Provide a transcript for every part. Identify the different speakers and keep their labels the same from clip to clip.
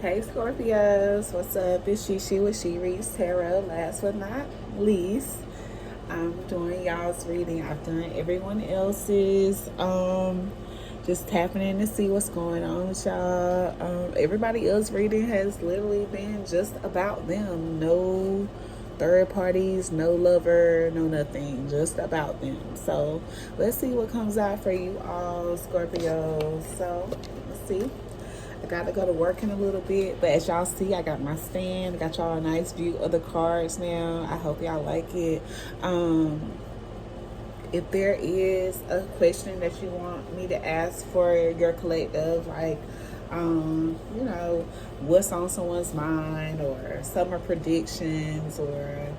Speaker 1: Hey Scorpios, what's up? It's She with She Reads Tarot. Last but not least, I'm doing y'all's reading. I've done everyone else's. Just tapping in to see what's going on with y'all. Everybody else reading has literally been just about them. No third parties, no lover, no nothing. Just about them. So let's see what comes out for you all, Scorpios. So let's see. I got to go to work in a little bit, but as y'all see, I got my stand. I got y'all a nice view of the cards now. I hope y'all like it. If there is a question that you want me to ask for your collective, like, you know, what's on someone's mind, or summer predictions, or,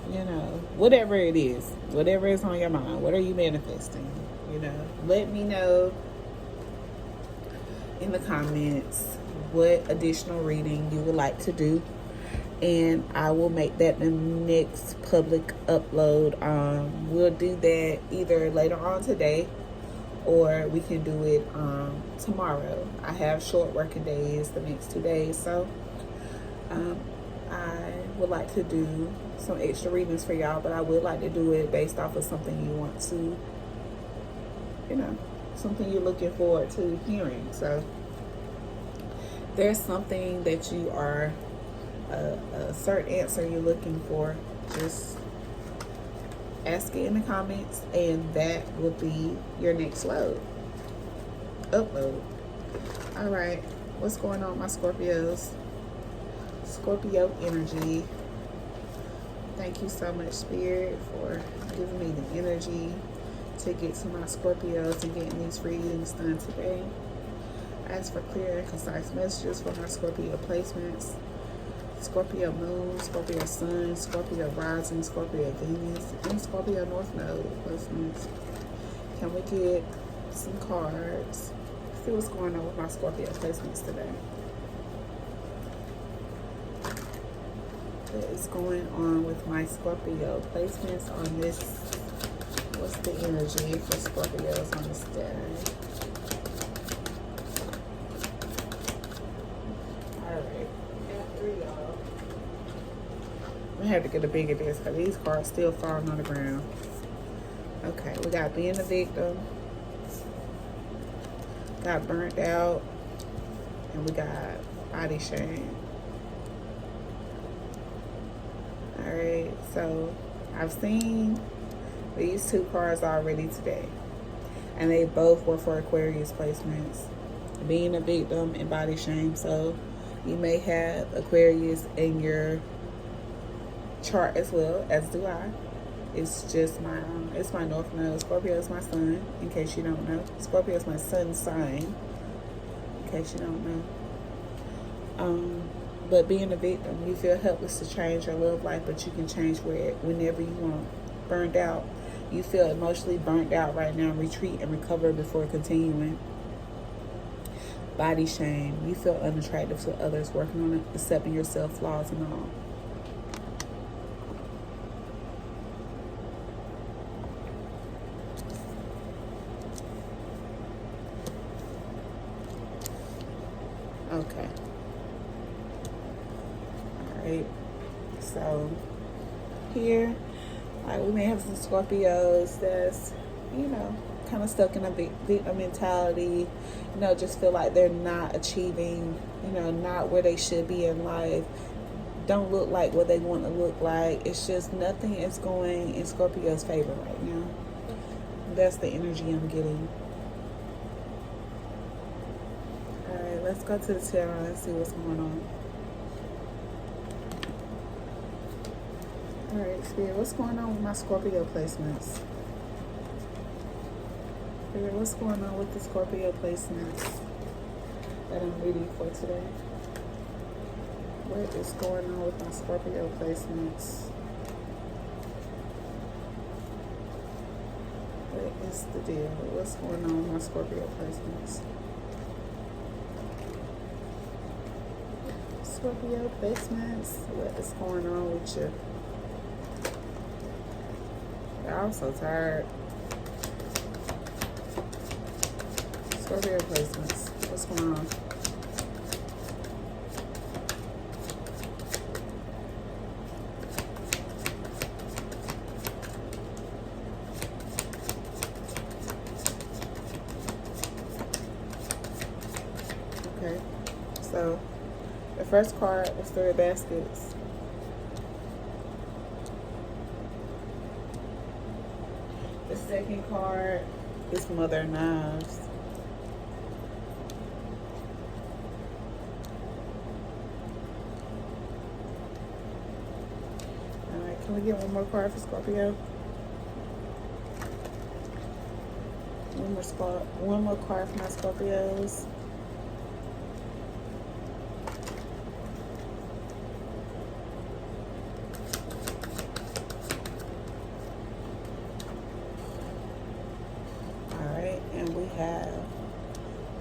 Speaker 1: you know, whatever it is, whatever is on your mind, what are you manifesting? You know, let me know in the comments what additional reading you would like to do, and I will make that the next public upload. We'll do that either later on today, or we can do it tomorrow. I have short working days the next 2 days, so I would like to do some extra readings for y'all, but I would like to do it based off of something you want to, you know, something you're looking forward to hearing. So there's something that you are a certain answer you're looking for, just ask it in the comments, and that will be your next upload. All right, what's going on, my Scorpios? Scorpio energy. Thank you so much, Spirit, for giving me the energy to get to my Scorpios and getting these readings done today. Ask for clear and concise messages for my Scorpio placements. Scorpio Moon, Scorpio Sun, Scorpio Rising, Scorpio Venus, and Scorpio North Node placements. Can we get some cards? See what's going on with my Scorpio placements today. What is going on with my Scorpio placements on this? What's the energy for Scorpios on this day? Alright, got 3, y'all. We have to get a bigger disc because these cards still falling on the ground. Okay, we got being a victim, got burnt out, and we got body shame. Alright, so I've seen these 2 cards already today, and they both were for Aquarius placements, being a victim and body shame. So you may have Aquarius in your chart as well, as do I. It's just my it's my North Node. Scorpio is my sun, in case you don't know. Scorpio is my sun sign, in case you don't know. But being a victim, you feel helpless to change your love life, but you can change whenever you want. Burned out. You feel emotionally burnt out right now. Retreat and recover before continuing. Body shame. You feel unattractive to others. Working on it, accepting yourself, flaws and all. Okay. Alright. So here, like, we may have some Scorpios that's, you know, kind of stuck in a victim mentality, you know, just feel like they're not achieving, you know, not where they should be in life, don't look like what they want to look like. It's just nothing is going in Scorpio's favor right now. That's the energy I'm getting. Alright, let's go to the tarot and see what's going on. Alright, Spirit, what's going on with my Scorpio placements? Spirit, what's going on with the Scorpio placements that I'm reading for today? What is going on with my Scorpio placements? What is the deal? What's going on with my Scorpio placements? Scorpio placements, what is going on with you? I'm so tired. Scorpio placements. What's going on? Okay. So the first card was Three of Baskets. The second card is Mother of Knives. Alright, can we get one more card for Scorpio? One more card for my Scorpios. Alright, and we have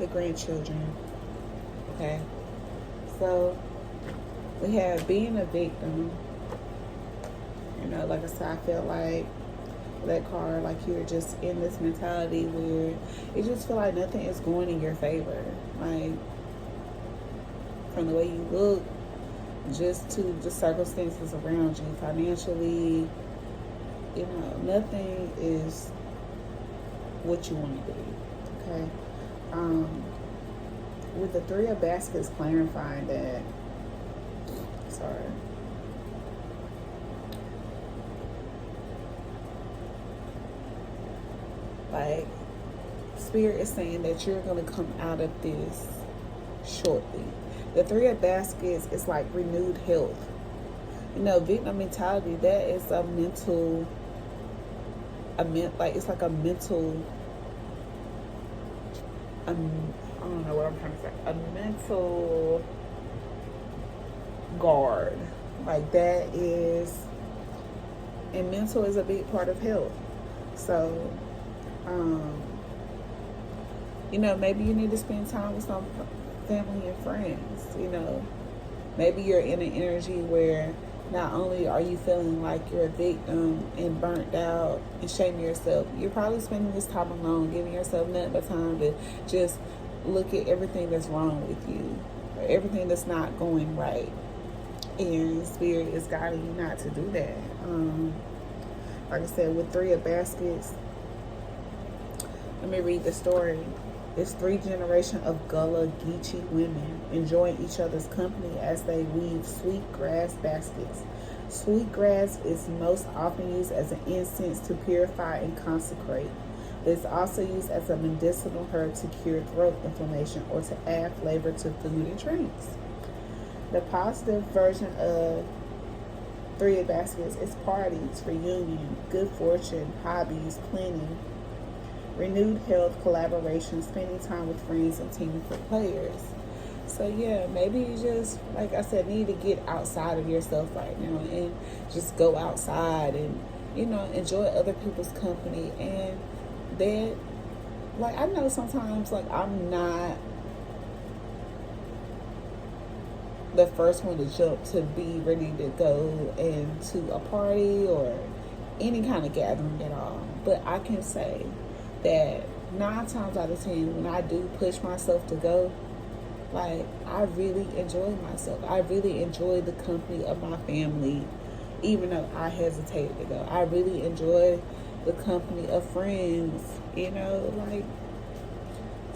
Speaker 1: the grandchildren. Okay. So we have being a victim. You know, like I said, I feel like that card, like you're just in this mentality where you just feel like nothing is going in your favor. Like, from the way you look, just to the circumstances around you, financially, you know, nothing is what you want to be. Okay. With the Three of Baskets clarifying that, sorry. Like, Spirit is saying that you're going to come out of this shortly. The Three of Baskets is like renewed health. You know, victim mentality, that is a mental, it's like a mental, I don't know what I'm trying to say, a mental guard. Like, that is, and mental is a big part of health. So, you know, maybe you need to spend time with some family and friends. You know, maybe you're in an energy where not only are you feeling like you're a victim and burnt out and shaming yourself, you're probably spending this time alone, giving yourself nothing but time to just look at everything that's wrong with you, or everything that's not going right. And Spirit is guiding you not to do that. Like I said, with Three of Baskets, let me read the story. It's 3 generations of Gullah Geechee women enjoying each other's company as they weave sweetgrass baskets. Sweetgrass is most often used as an incense to purify and consecrate. It's also used as a medicinal herb to cure throat inflammation or to add flavor to food and drinks. The positive version of Three of Baskets is parties, reunion, good fortune, hobbies, plenty, renewed health, collaboration, spending time with friends, and teaming for players. So yeah, maybe you just, like I said, need to get outside of yourself right now and just go outside and, you know, enjoy other people's company. And then, like, I know sometimes, like, I'm not the first one to jump to be ready to go into a party or any kind of gathering at all. But I can say that 9 times out of 10, when I do push myself to go, like, I really enjoy myself. I really enjoy the company of my family, even though I hesitated to go. I really enjoy the company of friends, you know, like,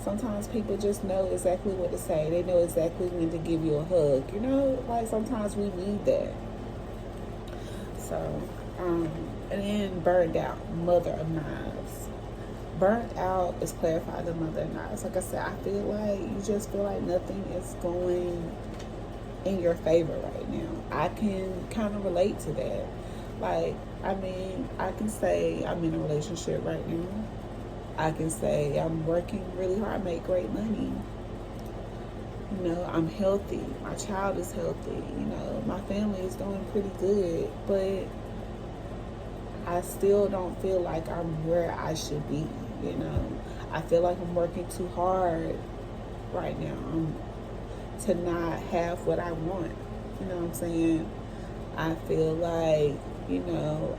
Speaker 1: sometimes people just know exactly what to say. They know exactly when to give you a hug, you know, like, sometimes we need that. So, and then Burned Out, Mother of Knives. Burnt out is clarified the Mother of Knives. Like I said, I feel like you just feel like nothing is going in your favor right now. I can kind of relate to that. Like, I mean, I can say I'm in a relationship right now. I can say I'm working really hard, make great money. You know, I'm healthy. My child is healthy. You know, my family is doing pretty good. But I still don't feel like I'm where I should be. You know, I feel like I'm working too hard right now to not have what I want. You know what I'm saying? I feel like, you know,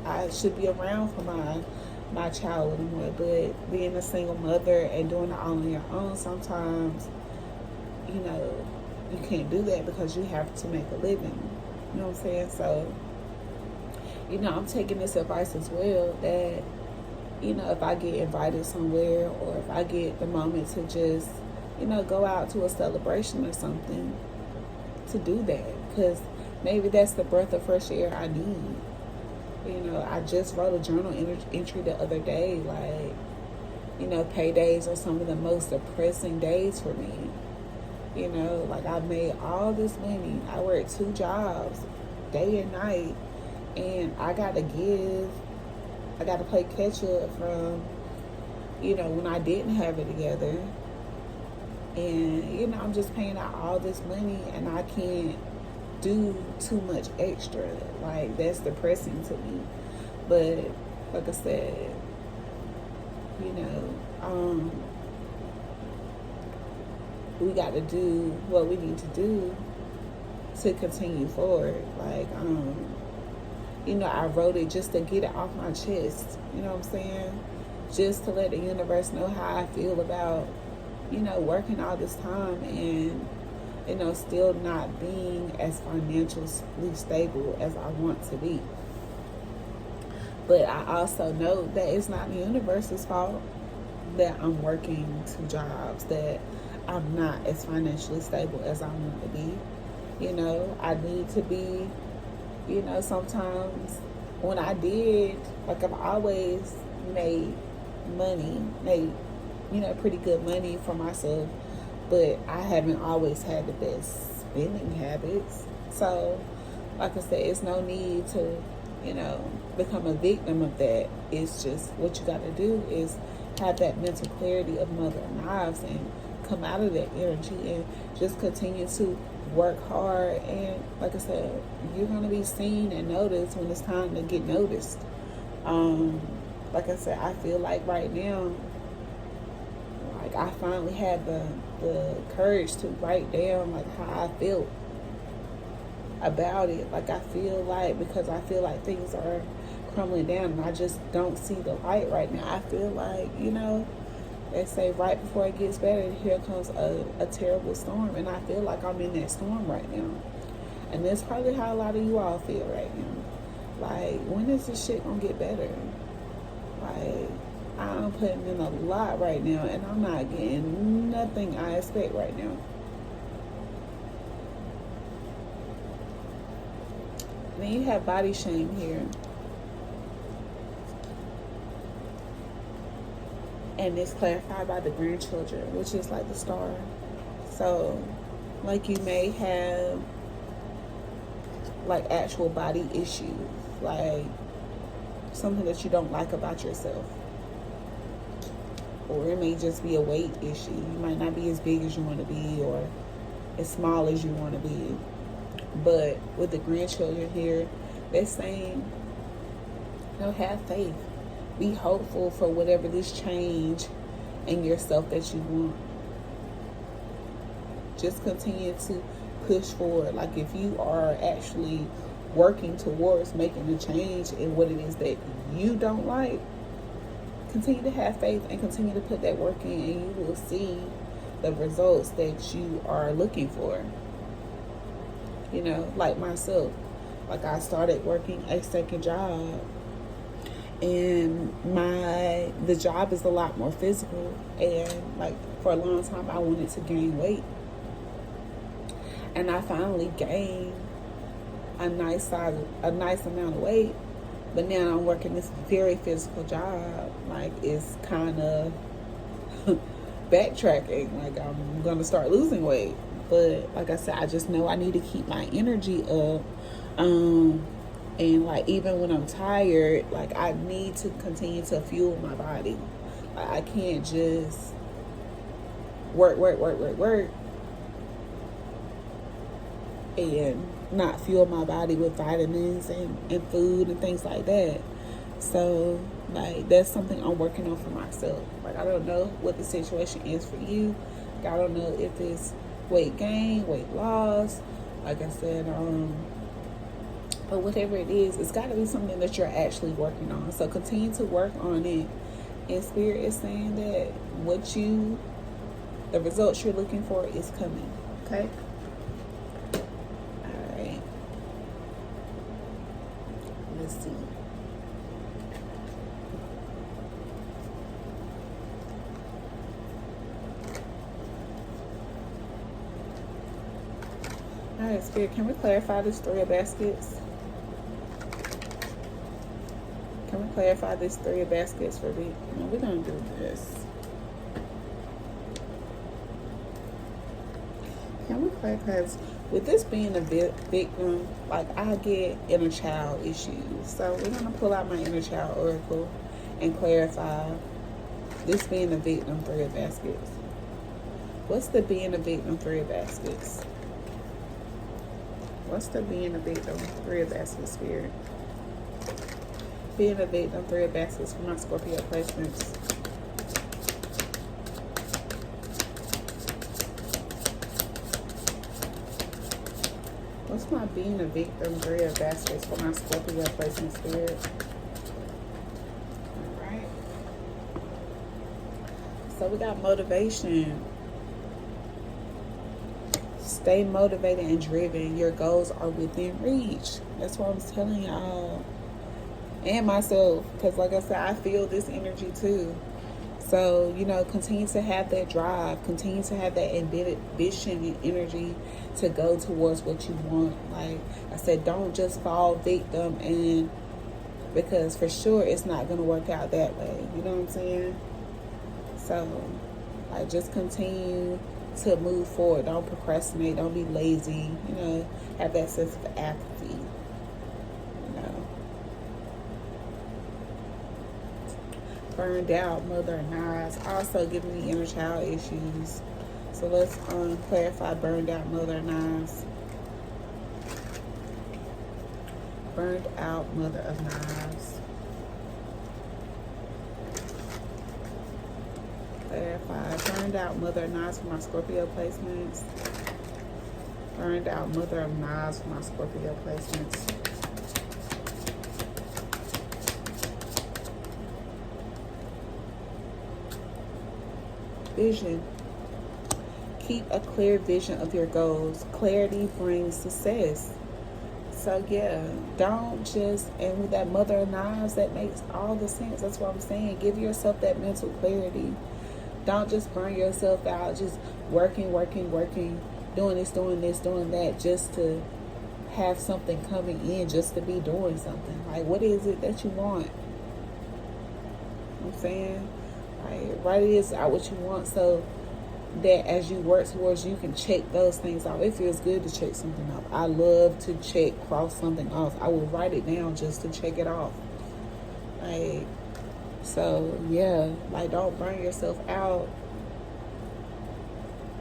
Speaker 1: I should be around for my child a little more. But being a single mother and doing it all on your own, sometimes, you know, you can't do that because you have to make a living. You know what I'm saying? So, you know, I'm taking this advice as well, that you know, if I get invited somewhere, or if I get the moment to just, you know, go out to a celebration or something, to do that. Because maybe that's the breath of fresh air I need. You know, I just wrote a journal entry the other day, like, you know, paydays are some of the most depressing days for me. You know, like, I made all this money. I worked 2 jobs, day and night, and I got to play catch up from, you know, when I didn't have it together. And, you know, I'm just paying out all this money and I can't do too much extra. Like, that's depressing to me. But like I said, you know, we got to do what we need to do to continue forward. Like, you know, I wrote it just to get it off my chest. You know what I'm saying? Just to let the universe know how I feel about, you know, working all this time and, you know, still not being as financially stable as I want to be. But I also know that it's not the universe's fault that I'm working 2 jobs, that I'm not as financially stable as I want to be. You know, I need to be, you know, sometimes when I did, like, I've always made, you know, pretty good money for myself, but I haven't always had the best spending habits. So, like I said, it's no need to, you know, become a victim of that. It's just what you got to do is have that mental clarity of Mother of Knives and come out of that energy and just continue to work hard. And like I said, you're going to be seen and noticed when it's time to get noticed. Like I said, I feel like right now, like, I finally had the courage to write down, like, how I felt about it. Like, I feel like, because I feel like things are crumbling down and I just don't see the light right now. I feel like, you know, they say right before it gets better, here comes a terrible storm. And I feel like I'm in that storm right now. And that's probably how a lot of you all feel right now. Like, when is this shit gonna get better? Like, I'm putting in a lot right now and I'm not getting nothing I expect right now. Then you have body shame here. And it's clarified by the grandchildren, which is like the star. So, like, you may have, like, actual body issues, like something that you don't like about yourself. Or it may just be a weight issue. You might not be as big as you want to be or as small as you want to be. But with the grandchildren here, they're saying, you know, have faith. Be hopeful for whatever this change in yourself that you want. Just continue to push forward. Like, if you are actually working towards making a change in what it is that you don't like, continue to have faith and continue to put that work in, and you will see the results that you are looking for. You know, like myself, like, I started working a second job, and the job is a lot more physical, and, like, for a long time I wanted to gain weight, and I finally gained a nice amount of weight. But now I'm working this very physical job. Like, it's kind of backtracking. Like, I'm going to start losing weight. But like I said, I just know I need to keep my energy up. And, like, even when I'm tired, like, I need to continue to fuel my body. Like, I can't just work and not fuel my body with vitamins and food and things like that. So, like, that's something I'm working on for myself. Like, I don't know what the situation is for you. Like, I don't know if it's weight gain, weight loss, like I said, but whatever it is, it's got to be something that you're actually working on. So continue to work on it. And Spirit is saying that the results you're looking for is coming. Okay? Let's see. Alright, Spirit, can we clarify this Three of Baskets? Can we clarify this Three of Baskets for me? No, we're going to do this. Can we clarify this? With this being a victim, like, I get inner child issues. So we're going to pull out my inner child oracle and clarify this being a victim, Three of Baskets. What's the being a victim, Three of Baskets? What's the being a victim, Three of Baskets, Spirit? Being a victim, Three of Baskets for my Scorpio placements. What's my being a victim, Three of Baskets for my Scorpio placement, Spirit? Alright. So we got motivation. Stay motivated and driven. Your goals are within reach. That's what I'm telling y'all. And myself. Because like I said, I feel this energy too. So, you know, continue to have that drive. Continue to have that ambition and energy to go towards what you want. Like I said, don't just fall victim, and because for sure it's not going to work out that way. You know what I'm saying? So, like, just continue to move forward. Don't procrastinate. Don't be lazy. You know, have that sense of apathy. You know. Burned out, Mother of Knives, also giving me inner child issues. So let's clarify burned out, Mother of Knives. Burned out, Mother of Knives. Clarify burned out, Mother of Knives for my Scorpio placements. Burned out, Mother of Knives for my Scorpio placements. Vision. Keep a clear vision of your goals. Clarity brings success. So yeah, don't just, and with that Mother of Knives, that makes all the sense. That's what I'm saying. Give yourself that mental clarity. Don't just burn yourself out, just working, doing this, doing that, just to have something coming in, just to be doing something. Like, what is it that you want? You know what I'm saying? Like, write it out what you want, so that as you work towards, you can check those things off. It feels good to check something off. I love to cross something off. I will write it down just to check it off. Like, so yeah, like, don't burn yourself out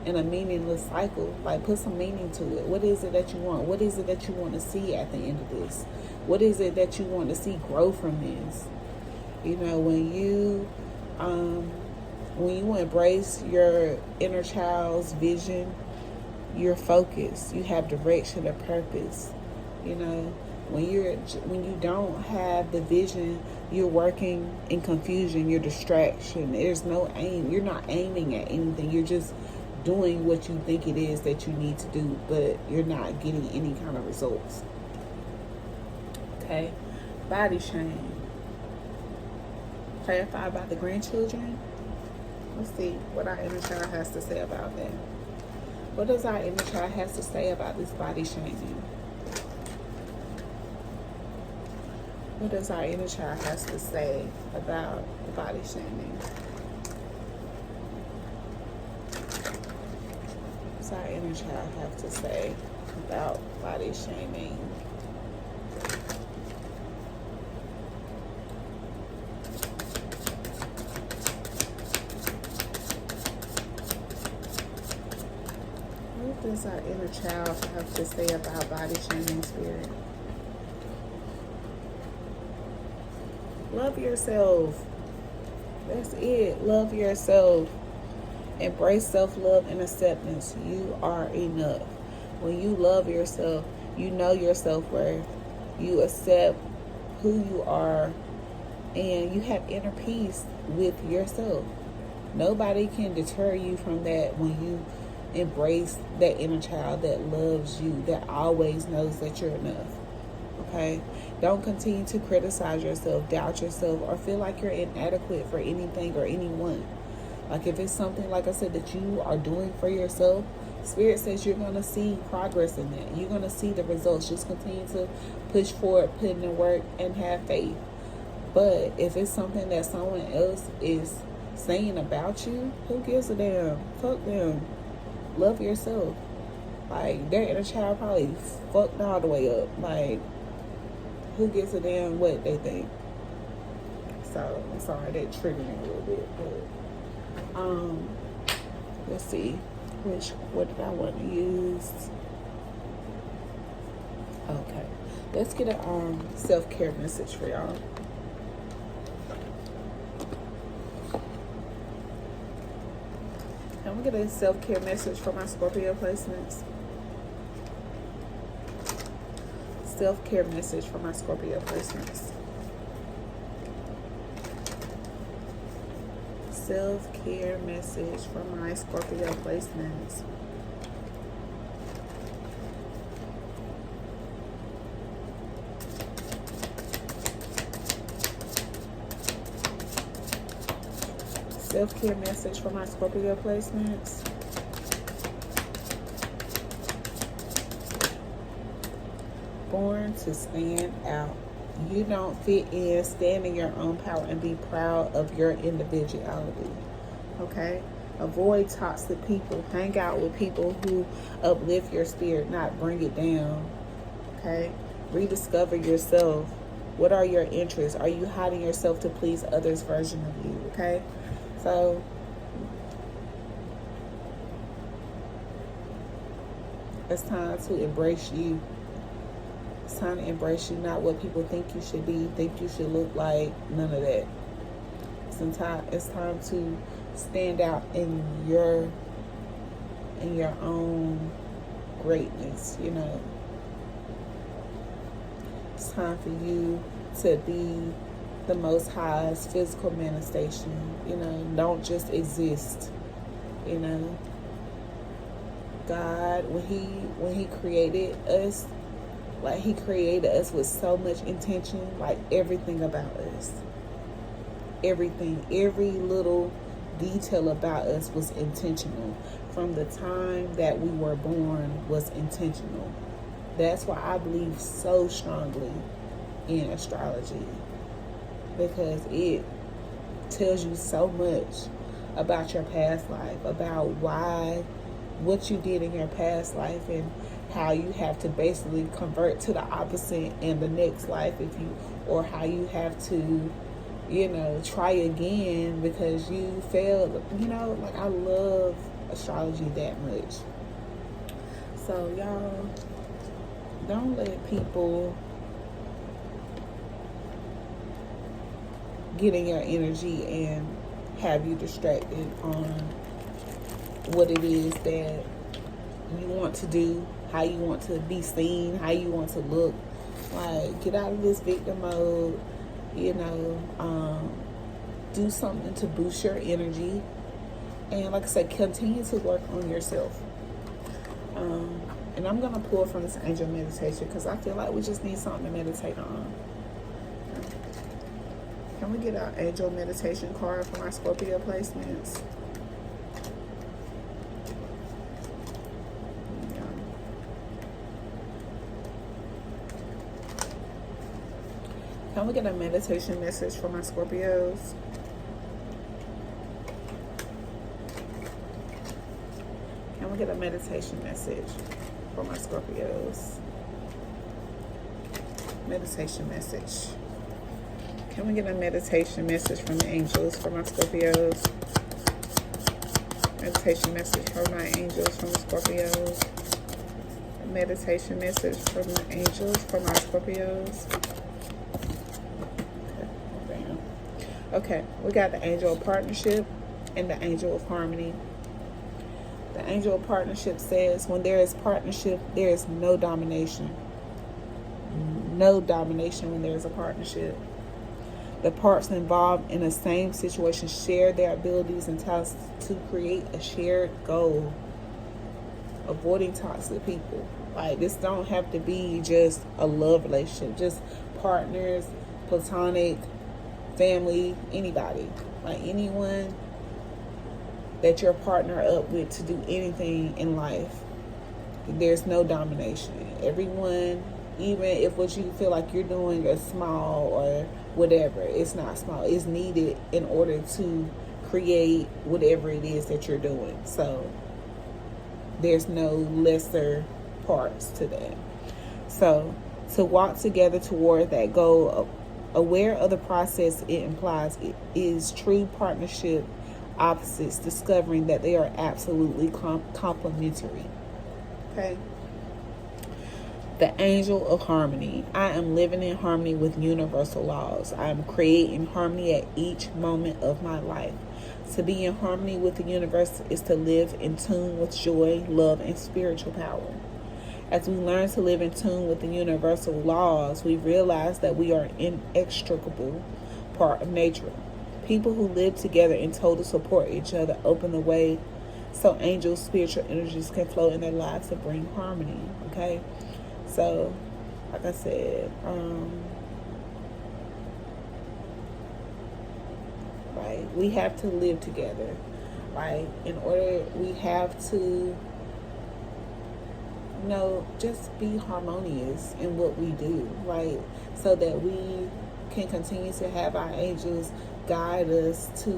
Speaker 1: in a meaningless cycle. Like, put some meaning to it. What is it that you want? What is it that you want to see at the end of this? What is it that you want to see grow from this? You know, when you embrace your inner child's vision, you're focused, you have direction or purpose. You know, when you don't have the vision, you're working in confusion, you're distraction. There's no aim. You're not aiming at anything. You're just doing what you think it is that you need to do, but you're not getting any kind of results. Okay, body shame. Clarify about the grandchildren. Let's see what our inner child has to say about that. What does our inner child has to say about this body shaming? What does our inner child has to say about the body shaming? What does our inner child have to say about body shaming? What does our inner child have to say about body shaming, Spirit? Love yourself. That's it. Love yourself. Embrace self-love and acceptance. You are enough. When you love yourself, you know your self-worth. You accept who you are, and you have inner peace with yourself. Nobody can deter you from that when you embrace that inner child that loves you, that always knows that you're enough. Okay? Don't continue to criticize yourself, doubt yourself, or feel like you're inadequate for anything or anyone. Like, if it's something, like I said, that you are doing for yourself, Spirit says you're going to see progress in that. You're going to see the results. Just continue to push forward, put in the work, and have faith. But if it's something that someone else is saying about you, who gives a damn? Fuck them. Love yourself. Like, their inner child probably fucked all the way up. Like, who gives a damn what they think? So, I'm sorry, that triggered me a little bit. But, let's see. What did I want to use? Okay. Let's get a self-care message for y'all. I'm going to get a self-care message for my Scorpio placements. Self-care message for my Scorpio placements. Self-care message for my Scorpio placements. Self-care message for my Scorpio placements. Born to stand out. You don't fit in. Stand in your own power and be proud of your individuality. Okay? Avoid toxic people. Hang out with people who uplift your spirit, not bring it down. Okay? Rediscover yourself. What are your interests? Are you hiding yourself to please others' version of you? Okay? So, it's time to embrace you. It's time to embrace you, not what people think you should be, think you should look like, none of that. It's time to stand out in your own greatness, you know. It's time for you to be the Most High's physical manifestation, you know. Don't just exist, you know. God, when he created us, like, he created us with so much intention. Like, everything about us, everything, every little detail about us was intentional. From the time that we were born was intentional. That's why I believe so strongly in astrology, because it tells you so much about your past life, about what you did in your past life, and how you have to basically convert to the opposite in the next life, or how you have to, you know, try again because you failed. You know, like, I love astrology that much. So y'all, don't let people get in your energy and have you distracted on what it is that you want to do, how you want to be seen, how you want to look. Like, get out of this victim mode, you know. Do something to boost your energy, and like I said, continue to work on yourself. And I'm gonna pull from this angel meditation because I feel like we just need something to meditate on. Can we get our angel meditation card for my Scorpio placements? Yeah. Can we get a meditation message for my Scorpios? Can we get a meditation message for my Scorpios? Meditation message. Can we get a meditation message from the angels for my Scorpios? Meditation message from my angels from the Scorpios. A meditation message from the angels for my Scorpios. Okay, bam. Okay, we got the angel of partnership and the angel of harmony. The angel of partnership says, when there is partnership, there is no domination. No domination when there is a partnership. The parts involved in the same situation share their abilities and talents to create a shared goal. Avoiding toxic people. Like, this don't have to be just a love relationship. Just partners, platonic, family, anybody. Like, anyone that you're partnered up with to do anything in life. There's no domination. Everyone, even if what you feel like you're doing is small or whatever, it's not small. It's needed in order to create whatever it is that you're doing. So there's no lesser parts to that. So to walk together toward that goal, aware of the process it implies, it is true partnership opposites discovering that they are absolutely complementary. Okay. The angel of harmony. I am living in harmony with universal laws. I am creating harmony at each moment of my life. To be in harmony with the universe is to live in tune with joy, love, and spiritual power. As we learn to live in tune with the universal laws, we realize that we are an inextricable part of nature. People who live together in total support each other open the way so angels' spiritual energies can flow in their lives to bring harmony. Okay? So, like I said, right, we have to live together, right? In order, we have to, just be harmonious in what we do, right? So that we can continue to have our angels guide us to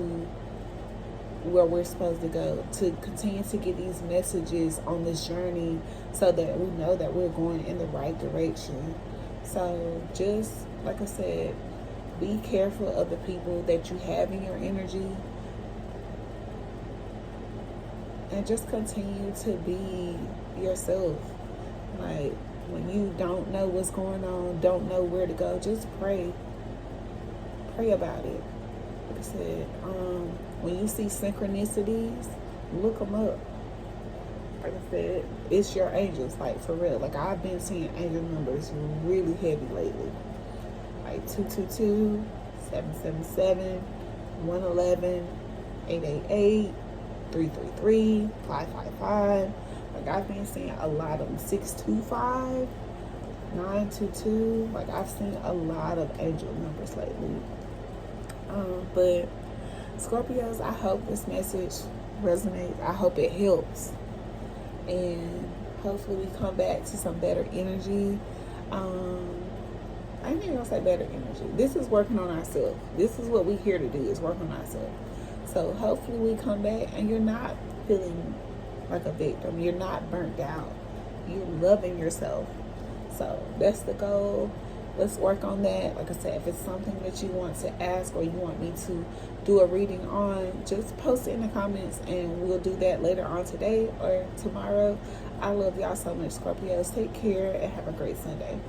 Speaker 1: where we're supposed to go, to continue to get these messages on this journey so that we know that we're going in the right direction. So just, like I said, be careful of the people that you have in your energy and just continue to be yourself. Like, when you don't know what's going on, don't know where to go, just pray about it. Like I said, when you see synchronicities, look them up. Like I said, it's your angels, like, for real. Like, I've been seeing angel numbers really heavy lately. Like 222, 777, 111, 888, 333, 555. Like, I've been seeing a lot of them. 625, 922. Like, I've seen a lot of angel numbers lately. But Scorpios, I hope this message resonates. I hope it helps. And hopefully we come back to some better energy. I ain't even gonna say better energy. This is working on ourselves. This is what we're here to do, is work on ourselves. So hopefully we come back and you're not feeling like a victim. You're not burnt out. You're loving yourself. So that's the goal. Let's work on that. Like I said, if it's something that you want to ask or you want me to do a reading on, just post it in the comments and we'll do that later on today or tomorrow. I love y'all so much, Scorpios. Take care and have a great Sunday.